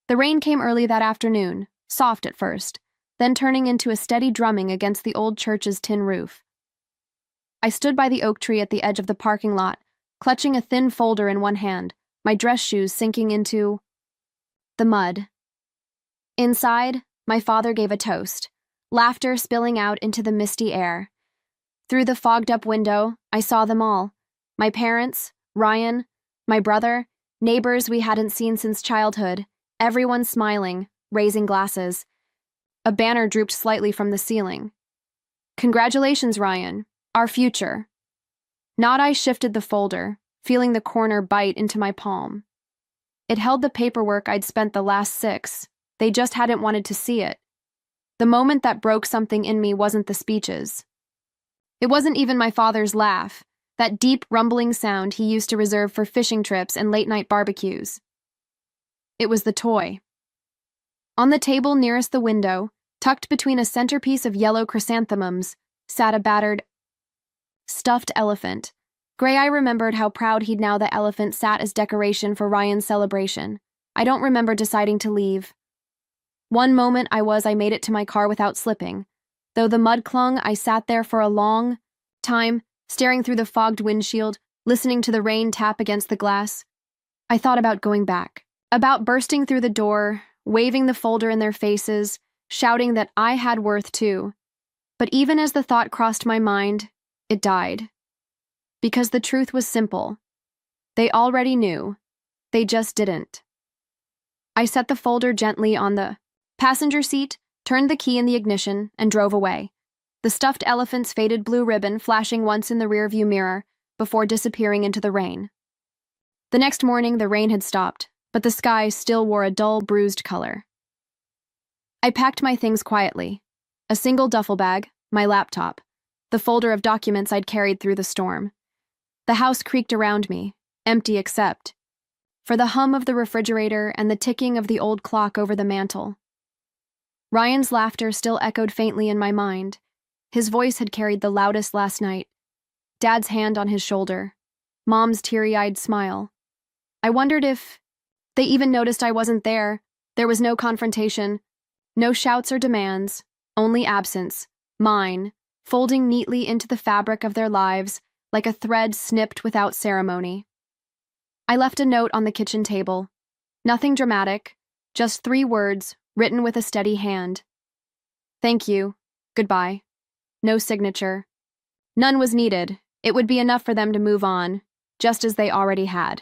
The rain came early that afternoon, soft at first, then turning into a steady drumming against the old church's tin roof. I stood by the oak tree at the edge of the parking lot, clutching a thin folder in one hand, my dress shoes sinking into the mud. Inside, my father gave a toast, laughter spilling out into the misty air. Through the fogged-up window, I saw them all. My parents, Ryan, my brother, neighbors we hadn't seen since childhood, everyone smiling, raising glasses. A banner drooped slightly from the ceiling. "Congratulations, Ryan. Our future." Not I shifted the folder, feeling the corner bite into my palm. It held the paperwork I'd spent the last 6. They just hadn't wanted to see it. The moment that broke something in me wasn't the speeches. It wasn't even my father's laugh, that deep, rumbling sound he used to reserve for fishing trips and late-night barbecues. It was the toy. On the table nearest the window, tucked between a centerpiece of yellow chrysanthemums, sat a battered, stuffed elephant. I remembered how proud he'd now the elephant sat as decoration for Ryan's celebration. I don't remember deciding to leave. One moment I made it to my car without slipping. Though the mud clung, I sat there for a long time, staring through the fogged windshield, listening to the rain tap against the glass. I thought about going back, about bursting through the door, waving the folder in their faces, shouting that I had worth too. But even as the thought crossed my mind, it died. Because the truth was simple. They already knew. They just didn't. I set the folder gently on the passenger seat, turned the key in the ignition, and drove away. The stuffed elephant's faded blue ribbon flashing once in the rearview mirror before disappearing into the rain. The next morning, the rain had stopped, but the sky still wore a dull, bruised color. I packed my things quietly. A single duffel bag, my laptop, the folder of documents I'd carried through the storm. The house creaked around me, empty except for the hum of the refrigerator and the ticking of the old clock over the mantel. Ryan's laughter still echoed faintly in my mind. His voice had carried the loudest last night. Dad's hand on his shoulder. Mom's teary-eyed smile. I wondered if they even noticed I wasn't there. There was no confrontation, no shouts or demands, only absence, mine, folding neatly into the fabric of their lives like a thread snipped without ceremony. I left a note on the kitchen table. Nothing dramatic, just 3 words, written with a steady hand. Thank you. Goodbye. No signature. None was needed. It would be enough for them to move on, just as they already had.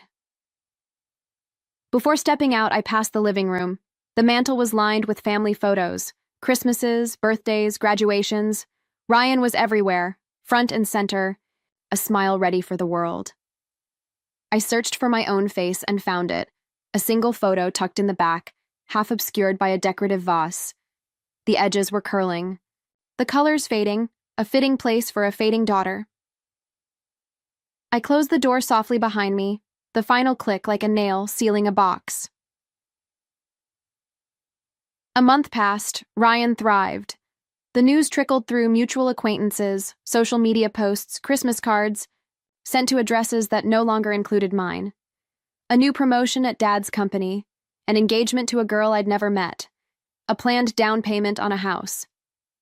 Before stepping out, I passed the living room. The mantel was lined with family photos, Christmases, birthdays, graduations. Ryan was everywhere, front and center, a smile ready for the world. I searched for my own face and found it, a single photo tucked in the back, half obscured by a decorative vase. The edges were curling, the colors fading, a fitting place for a fading daughter. I closed the door softly behind me, the final click like a nail sealing a box. A month passed. Ryan thrived. The news trickled through mutual acquaintances, social media posts, Christmas cards, sent to addresses that no longer included mine. A new promotion at Dad's company, an engagement to a girl I'd never met, a planned down payment on a house.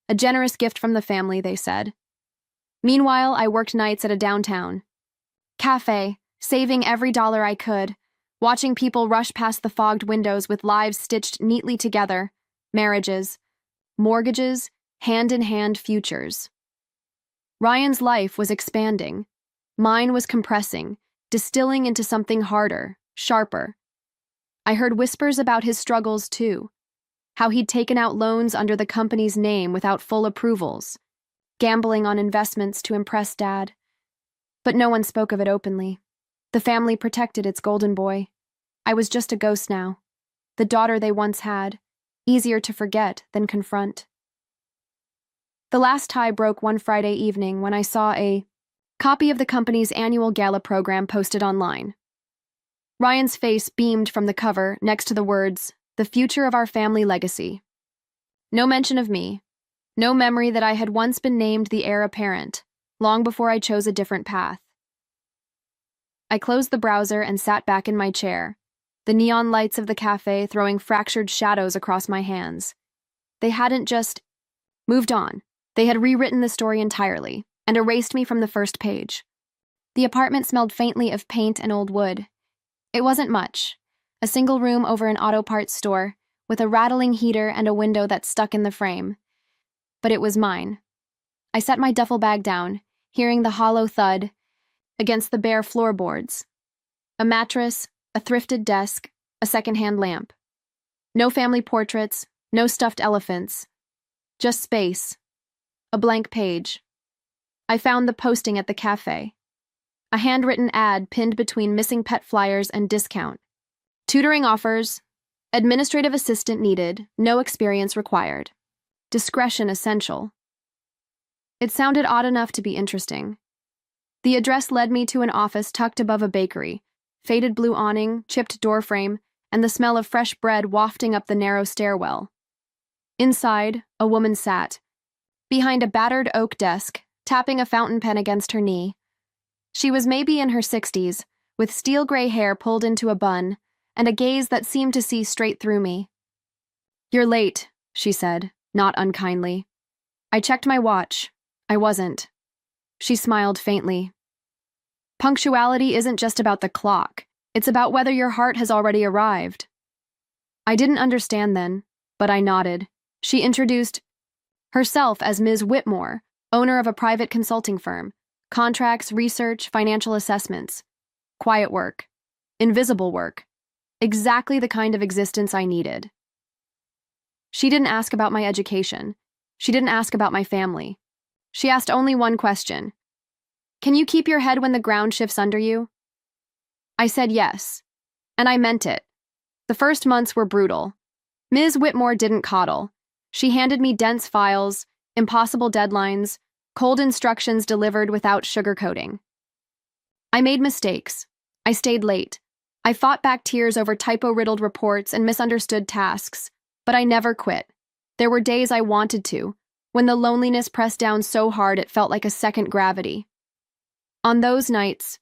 A generous gift from the family, they said. Meanwhile, I worked nights at a downtown cafe, saving every dollar I could, watching people rush past the fogged windows with lives stitched neatly together, marriages, mortgages, hand-in-hand futures. Ryan's life was expanding. Mine was compressing, distilling into something harder, sharper. I heard whispers about his struggles too, how he'd taken out loans under the company's name without full approvals, gambling on investments to impress Dad. But no one spoke of it openly. The family protected its golden boy. I was just a ghost now, the daughter they once had, easier to forget than confront. The last tie broke one Friday evening when I saw a copy of the company's annual gala program posted online. Ryan's face beamed from the cover next to the words, "The future of our family legacy." No mention of me. No memory that I had once been named the heir apparent, long before I chose a different path. I closed the browser and sat back in my chair, the neon lights of the cafe throwing fractured shadows across my hands. They hadn't just moved on. They had rewritten the story entirely and erased me from the first page. The apartment smelled faintly of paint and old wood. It wasn't much. A single room over an auto parts store, with a rattling heater and a window that stuck in the frame. But it was mine. I set my duffel bag down, hearing the hollow thud against the bare floorboards. A mattress, a thrifted desk, a secondhand lamp. No family portraits, no stuffed elephants. Just space. A blank page. I found the posting at the cafe. A handwritten ad pinned between missing pet flyers and discount. Tutoring offers. Administrative assistant needed. No experience required. Discretion essential. It sounded odd enough to be interesting. The address led me to an office tucked above a bakery, faded blue awning, chipped doorframe, and the smell of fresh bread wafting up the narrow stairwell. Inside, a woman sat, behind a battered oak desk, tapping a fountain pen against her knee. She was maybe in her 60s, with steel gray hair pulled into a bun, and a gaze that seemed to see straight through me. "You're late," she said, not unkindly. I checked my watch. I wasn't. She smiled faintly. "Punctuality isn't just about the clock. It's about whether your heart has already arrived." I didn't understand then, but I nodded. She introduced herself as Ms. Whitmore, owner of a private consulting firm. Contracts, research, financial assessments. Quiet work. Invisible work. Exactly the kind of existence I needed. She didn't ask about my education. She didn't ask about my family. She asked only one question. "Can you keep your head when the ground shifts under you?" I said yes, and I meant it. The first months were brutal. Ms. Whitmore didn't coddle. She handed me dense files, impossible deadlines, cold instructions delivered without sugarcoating. I made mistakes. I stayed late. I fought back tears over typo-riddled reports and misunderstood tasks, but I never quit. There were days I wanted to, when the loneliness pressed down so hard it felt like a second gravity. On those nights,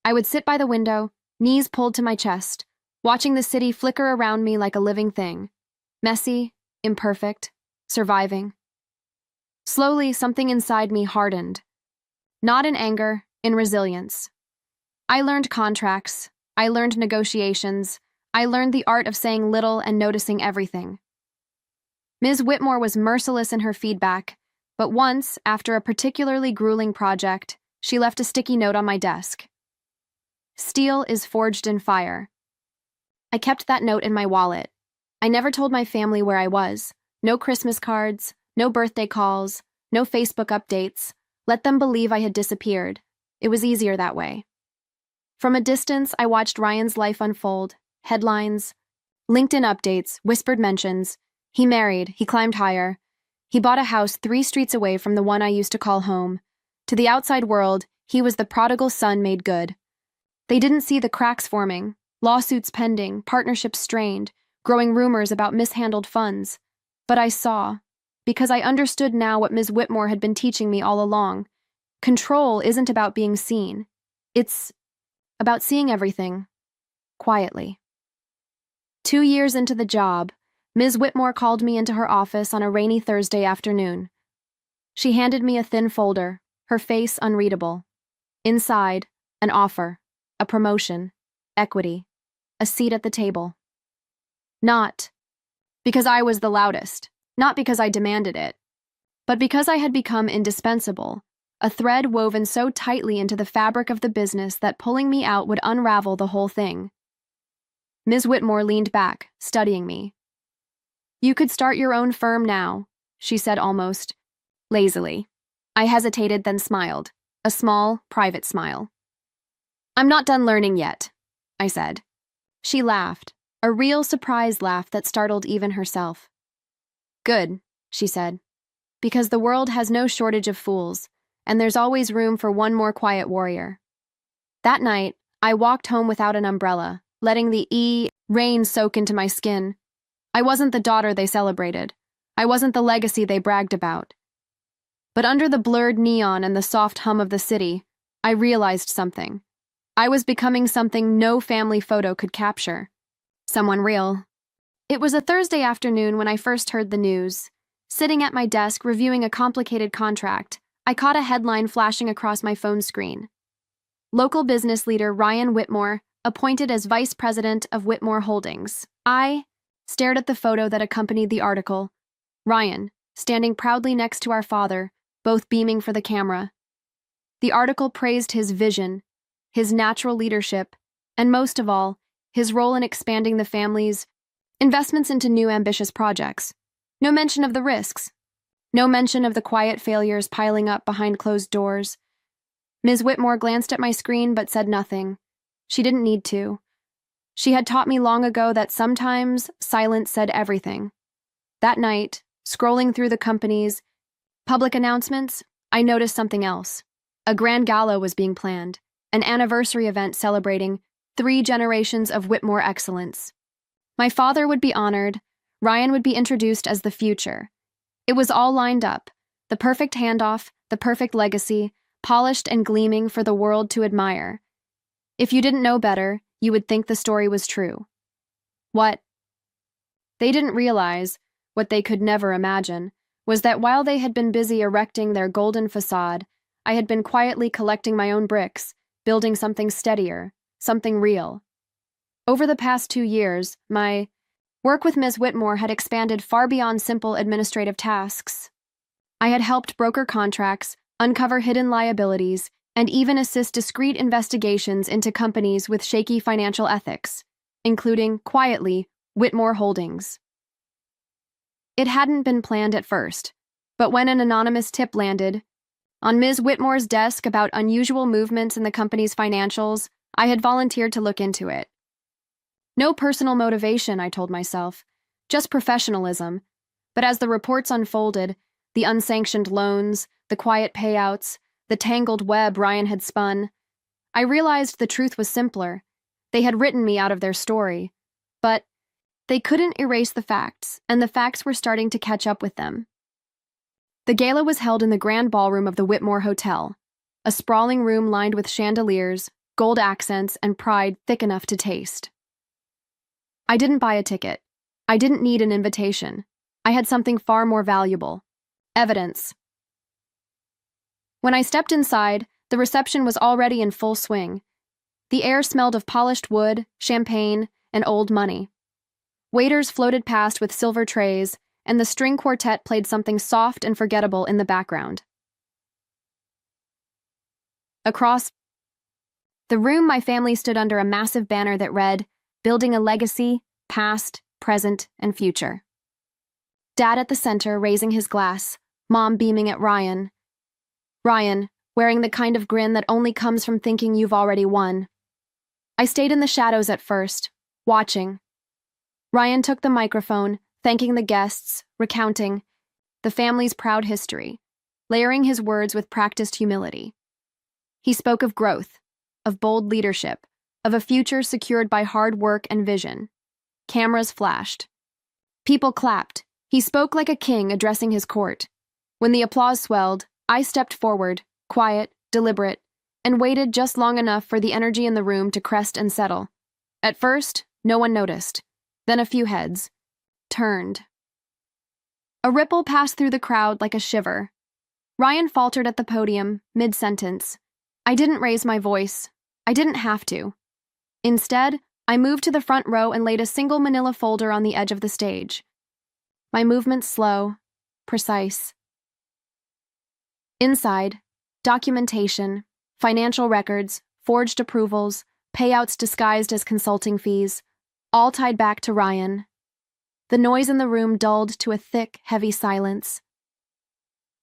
I would sit by the window, knees pulled to my chest, watching the city flicker around me like a living thing. Messy, imperfect, surviving. Slowly, something inside me hardened. Not in anger, in resilience. I learned contracts. I learned negotiations. I learned the art of saying little and noticing everything. Ms. Whitmore was merciless in her feedback, but once, after a particularly grueling project, she left a sticky note on my desk. "Steel is forged in fire." I kept that note in my wallet. I never told my family where I was. No Christmas cards, no birthday calls, no Facebook updates. Let them believe I had disappeared. It was easier that way. From a distance, I watched Ryan's life unfold. Headlines, LinkedIn updates, whispered mentions. He married, he climbed higher. He bought a house 3 streets away from the one I used to call home. To the outside world, he was the prodigal son made good. They didn't see the cracks forming, lawsuits pending, partnerships strained, growing rumors about mishandled funds. But I saw, because I understood now what Ms. Whitmore had been teaching me all along. Control isn't about being seen. It's about seeing everything, quietly. 2 years into the job, Ms. Whitmore called me into her office on a rainy Thursday afternoon. She handed me a thin folder, her face unreadable. Inside, an offer, a promotion, equity, a seat at the table. Not because I was the loudest, not because I demanded it, but because I had become indispensable, a thread woven so tightly into the fabric of the business that pulling me out would unravel the whole thing. Ms. Whitmore leaned back, studying me. "You could start your own firm now," she said almost lazily. I hesitated, then smiled, a small, private smile. "I'm not done learning yet," I said. She laughed, a real surprise laugh that startled even herself. "Good," she said, "because the world has no shortage of fools, and there's always room for one more quiet warrior." That night, I walked home without an umbrella, letting the rain soak into my skin. I wasn't the daughter they celebrated. I wasn't the legacy they bragged about. But under the blurred neon and the soft hum of the city, I realized something. I was becoming something no family photo could capture. Someone real. It was a Thursday afternoon when I first heard the news. Sitting at my desk reviewing a complicated contract, I caught a headline flashing across my phone screen. Local business leader Ryan Whitmore appointed as vice president of Whitmore Holdings. I stared at the photo that accompanied the article. Ryan, standing proudly next to our father, both beaming for the camera. The article praised his vision, his natural leadership, and most of all, his role in expanding the family's investments into new ambitious projects. No mention of the risks. No mention of the quiet failures piling up behind closed doors. Ms. Whitmore glanced at my screen but said nothing. She didn't need to. She had taught me long ago that sometimes silence said everything. That night, scrolling through the company's public announcements, I noticed something else. A grand gala was being planned, an anniversary event celebrating 3 generations of Whitmore excellence. My father would be honored, Ryan would be introduced as the future. It was all lined up, the perfect handoff, the perfect legacy, polished and gleaming for the world to admire. If you didn't know better, you would think the story was true. What they didn't realize, what they could never imagine, was that while they had been busy erecting their golden facade, I had been quietly collecting my own bricks, building something steadier, something real. Over the past 2 years, my work with Ms. Whitmore had expanded far beyond simple administrative tasks. I had helped broker contracts, uncover hidden liabilities, and even assist discreet investigations into companies with shaky financial ethics, including, quietly, Whitmore Holdings. It hadn't been planned at first, but when an anonymous tip landed on Ms. Whitmore's desk about unusual movements in the company's financials, I had volunteered to look into it. No personal motivation, I told myself, just professionalism. But as the reports unfolded, the unsanctioned loans, the quiet payouts, the tangled web Ryan had spun, I realized the truth was simpler. They had written me out of their story. But they couldn't erase the facts, and the facts were starting to catch up with them. The gala was held in the grand ballroom of the Whitmore Hotel, a sprawling room lined with chandeliers, gold accents, and pride thick enough to taste. I didn't buy a ticket. I didn't need an invitation. I had something far more valuable: evidence. When I stepped inside, the reception was already in full swing. The air smelled of polished wood, champagne, and old money. Waiters floated past with silver trays, and the string quartet played something soft and forgettable in the background. Across the room, my family stood under a massive banner that read, "Building a Legacy, Past, Present, and Future." Dad at the center, raising his glass, Mom beaming at Ryan. Ryan, wearing the kind of grin that only comes from thinking you've already won. I stayed in the shadows at first, watching. Ryan took the microphone, thanking the guests, recounting the family's proud history, layering his words with practiced humility. He spoke of growth, of bold leadership, of a future secured by hard work and vision. Cameras flashed. People clapped. He spoke like a king addressing his court. When the applause swelled, I stepped forward, quiet, deliberate, and waited just long enough for the energy in the room to crest and settle. At first, no one noticed. Then a few heads turned. A ripple passed through the crowd like a shiver. Ryan faltered at the podium, mid-sentence. I didn't raise my voice. I didn't have to. Instead, I moved to the front row and laid a single manila folder on the edge of the stage. My movements slow, precise. Inside, documentation, financial records, forged approvals, payouts disguised as consulting fees, all tied back to Ryan. The noise in the room dulled to a thick, heavy silence.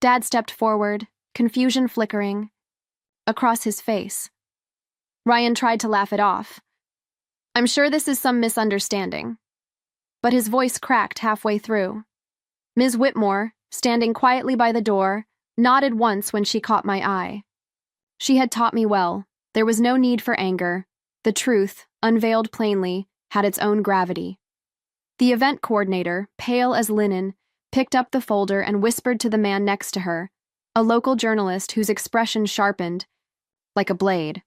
Dad stepped forward, confusion flickering across his face. Ryan tried to laugh it off. "I'm sure this is some misunderstanding." But his voice cracked halfway through. Ms. Whitmore, standing quietly by the door, nodded once when she caught my eye. She had taught me well. There was no need for anger. The truth, unveiled plainly, had its own gravity. The event coordinator, pale as linen, picked up the folder and whispered to the man next to her, a local journalist whose expression sharpened like a blade.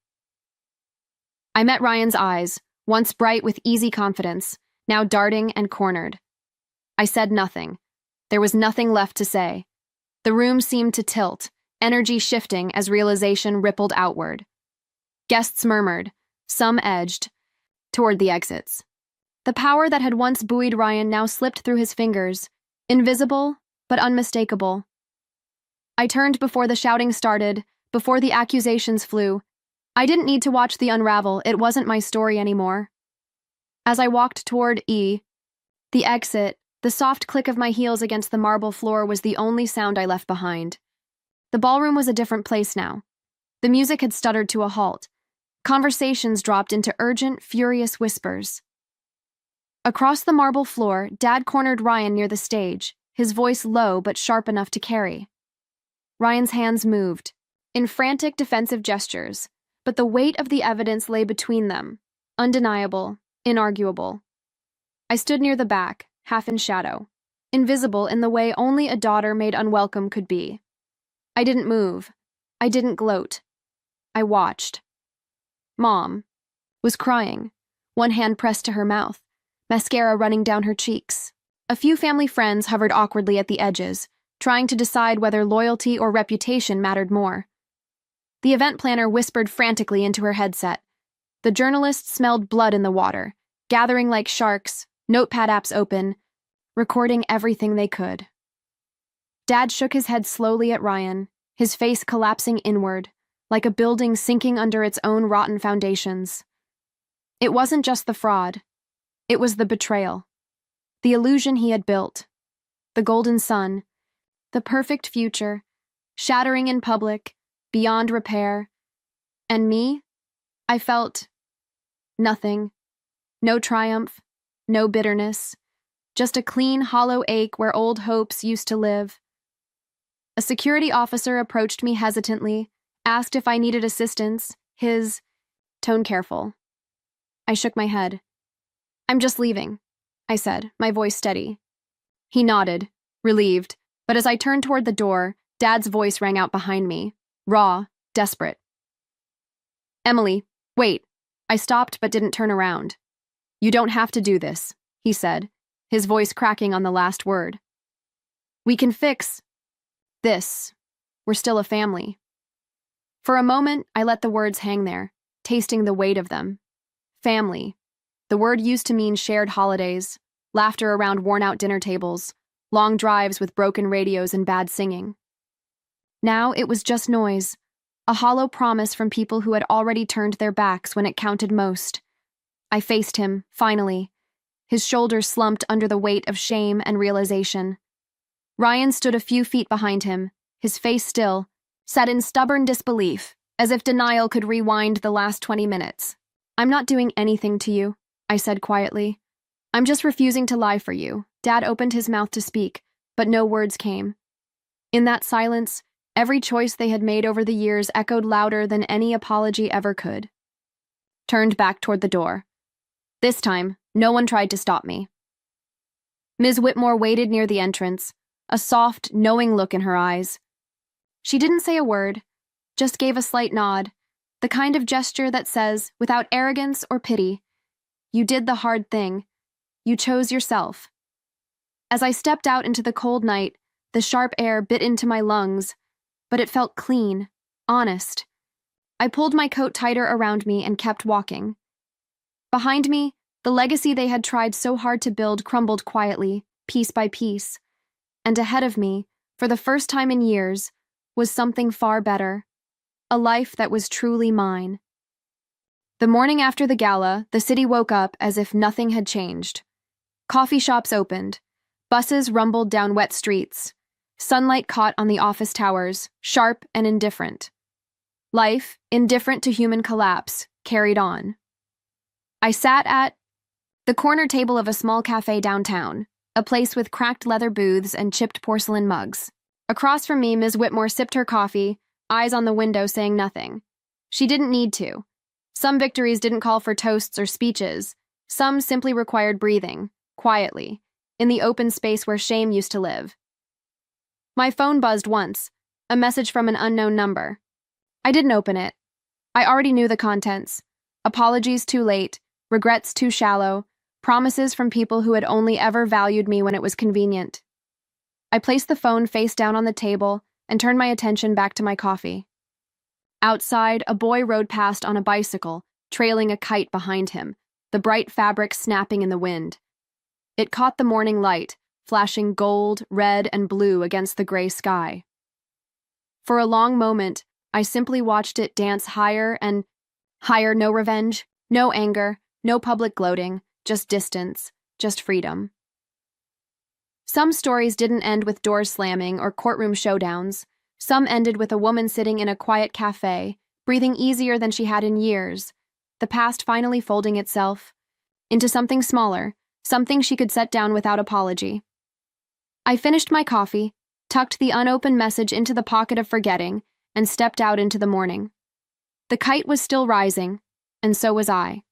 I met Ryan's eyes, once bright with easy confidence, now darting and cornered. I said nothing. There was nothing left to say. The room seemed to tilt, energy shifting as realization rippled outward. Guests murmured, some edged, toward the exits. The power that had once buoyed Ryan now slipped through his fingers, invisible but unmistakable. I turned before the shouting started, before the accusations flew. I didn't need to watch the unravel, it wasn't my story anymore. As I walked toward the exit, the soft click of my heels against the marble floor was the only sound I left behind. The ballroom was a different place now. The music had stuttered to a halt. Conversations dropped into urgent, furious whispers. Across the marble floor, Dad cornered Ryan near the stage, his voice low but sharp enough to carry. Ryan's hands moved, in frantic defensive gestures, but the weight of the evidence lay between them, undeniable, inarguable. I stood near the back, half in shadow, invisible in the way only a daughter made unwelcome could be. I didn't move. I didn't gloat. I watched. Mom was crying, one hand pressed to her mouth, mascara running down her cheeks. A few family friends hovered awkwardly at the edges, trying to decide whether loyalty or reputation mattered more. The event planner whispered frantically into her headset. The journalists smelled blood in the water, gathering like sharks, notepad apps open, recording everything they could. Dad shook his head slowly at Ryan, his face collapsing inward, like a building sinking under its own rotten foundations. It wasn't just the fraud. It was the betrayal. The illusion he had built. The golden sun. The perfect future. Shattering in public. Beyond repair. And me? I felt nothing. No triumph. No bitterness. Just a clean, hollow ache where old hopes used to live. A security officer approached me hesitantly, asked if I needed assistance, his tone careful. I shook my head. I'm just leaving, I said, my voice steady. He nodded, relieved, but as I turned toward the door, Dad's voice rang out behind me, raw, desperate. Emily, wait. I stopped but didn't turn around. You don't have to do this, he said, his voice cracking on the last word. We can fix this. We're still a family. For a moment, I let the words hang there, tasting the weight of them. Family. The word used to mean shared holidays, laughter around worn-out dinner tables, long drives with broken radios and bad singing. Now it was just noise, a hollow promise from people who had already turned their backs when it counted most. I faced him, finally. His shoulders slumped under the weight of shame and realization. Ryan stood a few feet behind him, his face still, set in stubborn disbelief, as if denial could rewind the last 20 minutes. I'm not doing anything to you, I said quietly. I'm just refusing to lie for you. Dad opened his mouth to speak, but no words came. In that silence, every choice they had made over the years echoed louder than any apology ever could. Turned back toward the door. This time, no one tried to stop me. Ms. Whitmore waited near the entrance, a soft, knowing look in her eyes. She didn't say a word, just gave a slight nod, the kind of gesture that says, without arrogance or pity, you did the hard thing. You chose yourself. As I stepped out into the cold night, the sharp air bit into my lungs, but it felt clean, honest. I pulled my coat tighter around me and kept walking. Behind me, the legacy they had tried so hard to build crumbled quietly, piece by piece. And ahead of me, for the first time in years, was something far better. A life that was truly mine. The morning after the gala, the city woke up as if nothing had changed. Coffee shops opened. Buses rumbled down wet streets. Sunlight caught on the office towers, sharp and indifferent. Life, indifferent to human collapse, carried on. I sat at the corner table of a small cafe downtown, a place with cracked leather booths and chipped porcelain mugs. Across from me, Ms. Whitmore sipped her coffee, eyes on the window saying nothing. She didn't need to. Some victories didn't call for toasts or speeches. Some simply required breathing, quietly, in the open space where shame used to live. My phone buzzed once, a message from an unknown number. I didn't open it. I already knew the contents. Apologies too late, regrets too shallow, Promises from people who had only ever valued me when it was convenient. I placed the phone face down on the table and turned my attention back to my coffee. Outside, a boy rode past on a bicycle, trailing a kite behind him, the bright fabric snapping in the wind. It caught the morning light, flashing gold, red, and blue against the gray sky. For a long moment, I simply watched it dance higher and higher. No revenge, no anger, no public gloating, just distance, just freedom. Some stories didn't end with doors slamming or courtroom showdowns. Some ended with a woman sitting in a quiet cafe, breathing easier than she had in years, the past finally folding itself into something smaller, something she could set down without apology. I finished my coffee, tucked the unopened message into the pocket of forgetting, and stepped out into the morning. The kite was still rising, and so was I.